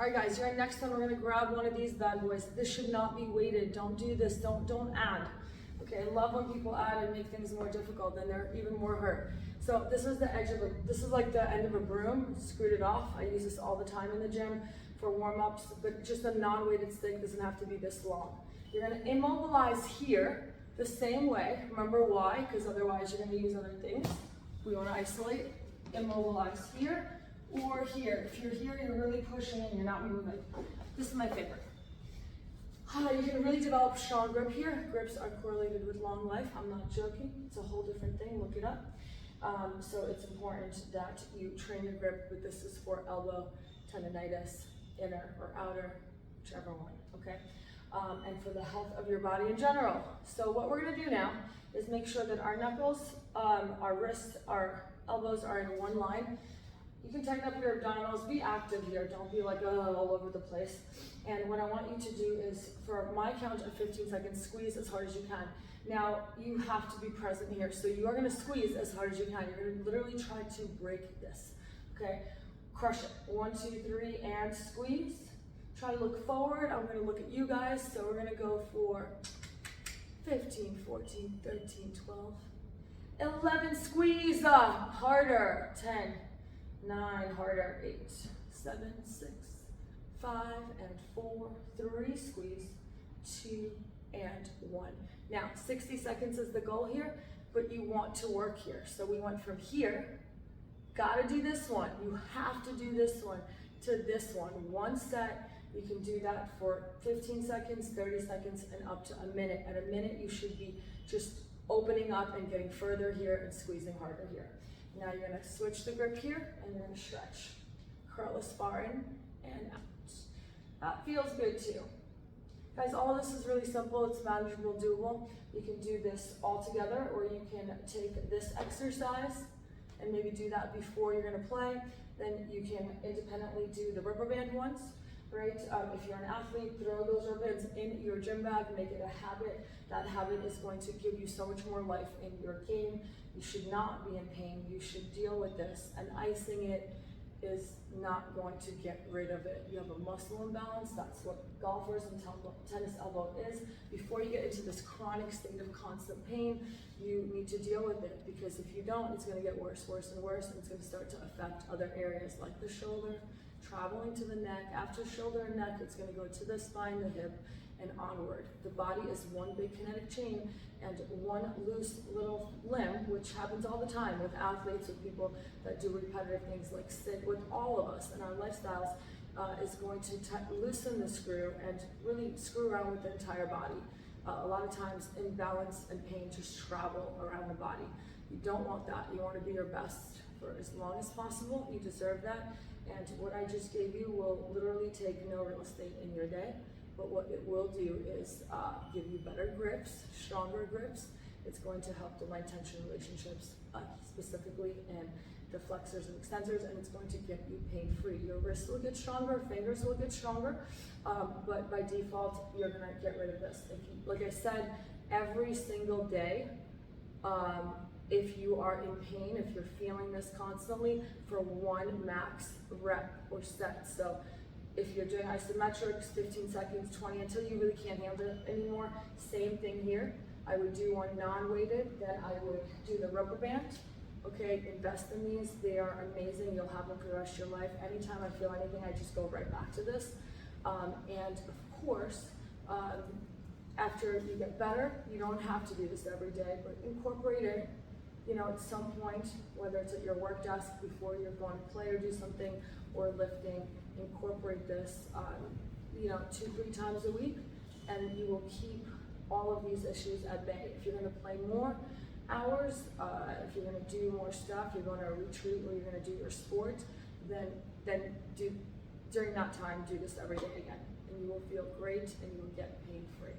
All right, guys, your next one, we're gonna grab one of these bad boys. This should not be weighted. Don't do this, don't add. Okay, I love when people add and make things more difficult, then they're even more hurt. So this is the edge of this is like the end of a broom, screwed it off. I use this all the time in the gym for warm-ups, but just a non-weighted stick doesn't have to be this long. You're gonna immobilize here the same way. Remember why? Because otherwise you're gonna use other things. We wanna isolate, immobilize here or here. If you're here, you're really pushing and you're not moving. This is my favorite. You can really develop strong grip here. Grips are correlated with long life. I'm not joking. It's a whole different thing. Look it up. So it's important that you train your grip, but this is for elbow, tendonitis, inner or outer, whichever one, okay? And for the health of your body in general. So what we're gonna do now is make sure that our knuckles, our wrists, our elbows are in one line. You can tighten up your abdominals, be active here, don't be like all over the place. And what I want you to do is, for my count of 15 seconds, squeeze as hard as you can. Now, you have to be present here, so you are gonna squeeze as hard as you can. You're gonna literally try to break this, okay? Crush it, 1, 2, 3, and squeeze. Try to look forward, I'm gonna look at you guys, so we're gonna go for 15, 14, 13, 12, 11, squeeze up, harder, 10, 9, harder, 8, 7, 6, 5, and 4, 3, squeeze, 2, and 1. Now, 60 seconds is the goal here, but you want to work here. So we went from here, gotta do this one, you have to do this one, to this one. One set, you can do that for 15 seconds, 30 seconds, and up to a minute. At a minute, you should be just opening up and getting further here and squeezing harder here. Now you're gonna switch the grip here and you're gonna stretch. Curl the spine and out. That feels good too. Guys, all of this is really simple, it's manageable, doable. You can do this all together, or you can take this exercise and maybe do that before you're gonna play. Then you can independently do the rubber band ones, right? If you're an athlete, throw those rubber bands in your gym bag, make it a habit. That habit is going to give you so much more life in your game. You should not be in pain. You should deal with this, and icing it is not going to get rid of it. You have a muscle imbalance. That's what golfers and tennis elbow is. Before you get into this chronic state of constant pain, you need to deal with it, because if you don't, it's gonna get worse, worse, and worse, and it's gonna start to affect other areas like the shoulder, traveling to the neck. After shoulder and neck, it's gonna go to the spine, the hip, and onward. The body is one big kinetic chain, and one loose little limb, which happens all the time with athletes, with people that do repetitive things like sit, with all of us in our lifestyles, is going to loosen the screw and really screw around with the entire body. A lot of times imbalance and pain just travel around the body. You don't want that. You want to be your best for as long as possible. You deserve that. And what I just gave you will literally take no real estate in your day. But what it will do is give you better grips, stronger grips. It's going to help the line-tension relationships, specifically in the flexors and extensors, and it's going to get you pain-free. Your wrists will get stronger, fingers will get stronger, but by default, you're gonna get rid of this. If you, like I said, every single day, if you are in pain, if you're feeling this constantly, for one max rep or set. So if you're doing isometrics, 15 seconds, 20, until you really can't handle it anymore, same thing here. I would do one non-weighted, then I would do the rubber band. Okay, invest in these, they are amazing, you'll have them for the rest of your life. Anytime I feel anything, I just go right back to this. And of course, after you get better, you don't have to do this every day, but incorporate it, you know, at some point, whether it's at your work desk before you're going to play or do something, or lifting, incorporate this, you know, 2-3 times a week, and you will keep all of these issues at bay. If you're gonna play more hours, if you're gonna do more stuff, you're going to a retreat where you're gonna do your sport, then do, during that time, do this every day again, and you will feel great and you will get pain-free.